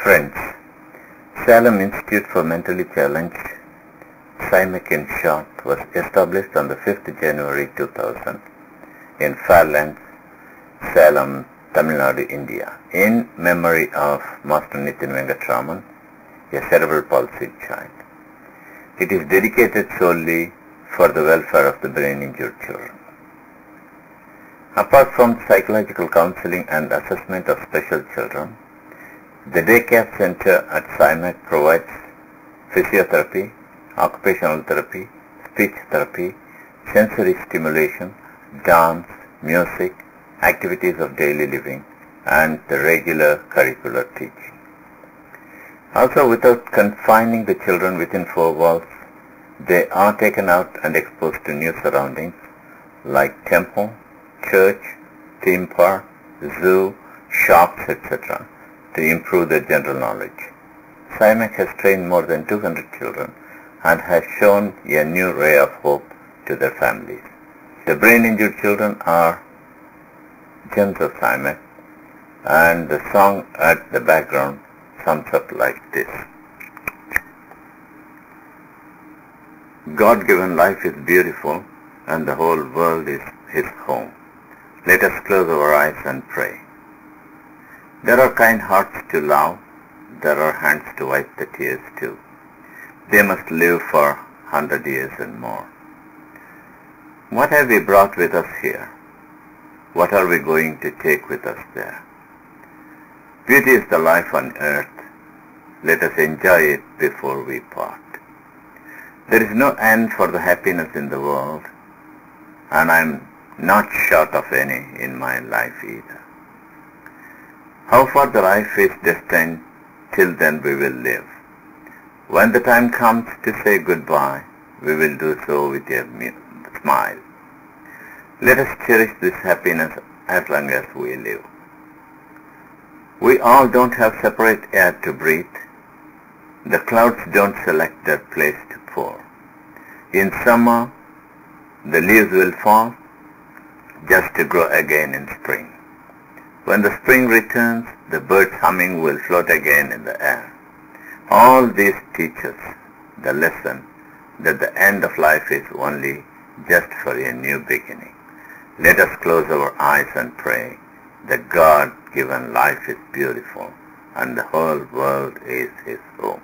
Friends, Salem Institute for Mentally Challenged, Simec in short, was established on the 5th January 2000 in Fairlands, Salem, Tamil Nadu, India, in memory of Master Nitin Venkatraman, a cerebral palsy child. It is dedicated solely for the welfare of the brain-injured children. Apart from psychological counseling and assessment of special children, the Daycare Center at Simec provides physiotherapy, occupational therapy, speech therapy, sensory stimulation, dance, music, activities of daily living, and the regular curricular teaching. Also, without confining the children within four walls, they are taken out and exposed to new surroundings like temple, church, theme park, zoo, shops, etc. to improve their general knowledge. Simec has trained more than 200 children and has shown a new ray of hope to their families. The brain-injured children are gems of Simec, and the song at the background sums up like this. God-given life is beautiful and the whole world is His home. Let us close our eyes and pray. There are kind hearts to love, there are hands to wipe the tears too. They must live for 100 years and more. What have we brought with us here? What are we going to take with us there? Beauty is the life on earth. Let us enjoy it before we part. There is no end for the happiness in the world, and I am not short of any in my life either. How far the life is destined, till then we will live. When the time comes to say goodbye, we will do so with a smile. Let us cherish this happiness as long as we live. We all don't have separate air to breathe. The clouds don't select their place to pour. In summer, the leaves will fall just to grow again in spring. When the spring returns, the birds humming will float again in the air. All these teach us the lesson that the end of life is only just for a new beginning. Let us close our eyes and pray that God-given life is beautiful and the whole world is His home.